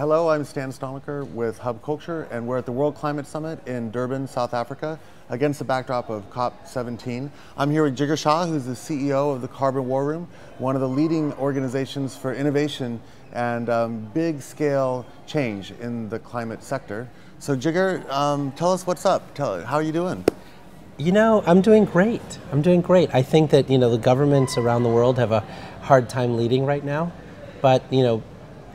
Hello, I'm Stan Stalnaker with Hub Culture, and we're at the World Climate Summit in Durban, South Africa, against the backdrop of COP17. I'm here with Jigar Shah, who's the CEO of the Carbon War Room, one of the leading organizations for innovation and big-scale change in the climate sector. So Jigar, tell us what's up. How are you doing? You know, I'm doing great. I'm doing great. I think that, the governments around the world have a hard time leading right now, but,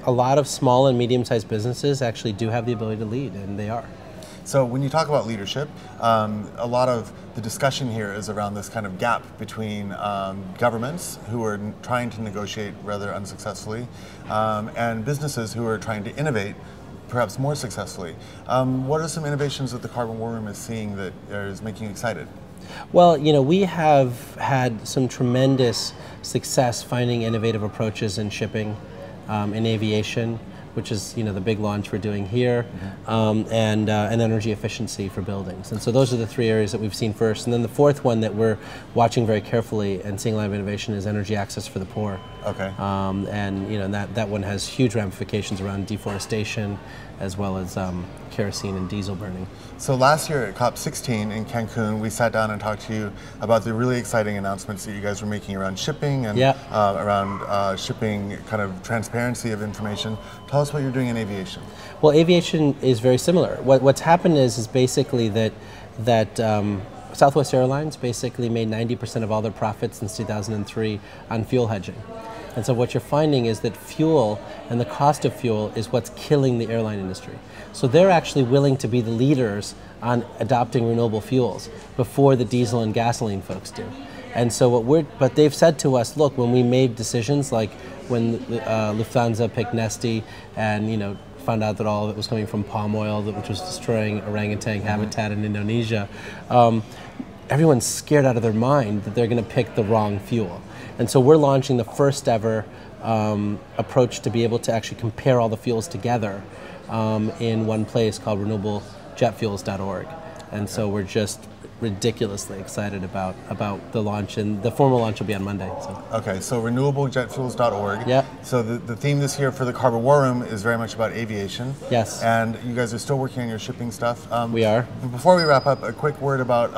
a lot of small and medium-sized businesses actually do have the ability to lead, and they are. So when you talk about leadership, a lot of the discussion here is around this kind of gap between governments who are trying to negotiate rather unsuccessfully and businesses who are trying to innovate perhaps more successfully. What are some innovations that the Carbon War Room is seeing that is making you excited? Well, we have had some tremendous success finding innovative approaches in shipping, in aviation, which is the big launch we're doing here, and energy efficiency for buildings. And so those are the three areas that we've seen first. And then the fourth one that we're watching very carefully and seeing a lot of innovation is energy access for the poor. Okay. And that one has huge ramifications around deforestation, as well as kerosene and diesel burning. So last year at COP16 in Cancun, we sat down and talked to you about the really exciting announcements that you guys were making around shipping and around shipping kind of transparency of information. Tell us what you're doing in aviation. Well, aviation is very similar. What's happened is basically that Southwest Airlines basically made 90% of all their profits since 2003 on fuel hedging. And so what you're finding is that fuel and the cost of fuel is what's killing the airline industry. So they're actually willing to be the leaders on adopting renewable fuels before the diesel and gasoline folks do. And so but they've said to us, look, when we made decisions like when Lufthansa picked Neste and found out that all of it was coming from palm oil, which was destroying orangutan habitat in Indonesia, everyone's scared out of their mind that they're going to pick the wrong fuel. And so we're launching the first ever approach to be able to actually compare all the fuels together in one place called RenewableJetFuels.org. And so we're just ridiculously excited about the launch, and the formal launch will be on Monday. So. Okay, so RenewableJetFuels.org. Yeah. So the theme this year for the Carbon War Room is very much about aviation. Yes. And you guys are still working on your shipping stuff. We are. But before we wrap up, a quick word about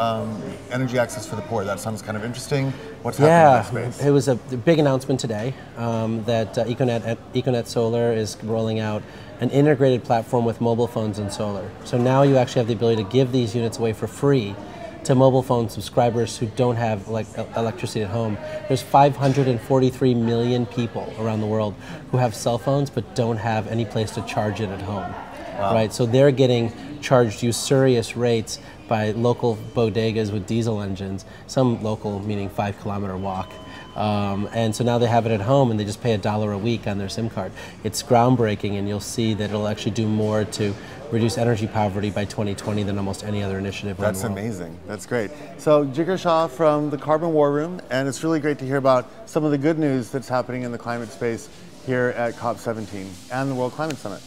energy access for the poor. That sounds kind of interesting. What's happening in that space? It was a big announcement today that Econet Solar is rolling out an integrated platform with mobile phones and solar. So now you actually have the ability to give these units away for free to mobile phone subscribers who don't have electricity at home. There's 543 million people around the world who have cell phones but don't have any place to charge it at home. Wow. Right? So they're getting charged usurious rates by local bodegas with diesel engines, some local meaning 5-kilometer walk. And so now they have it at home and they just pay $1 a week on their SIM card. It's groundbreaking, and you'll see that it'll actually do more to reduce energy poverty by 2020 than almost any other initiative around the world. That's amazing. That's great. So Jigar Shah from the Carbon War Room, and it's really great to hear about some of the good news that's happening in the climate space here at COP17 and the World Climate Summit.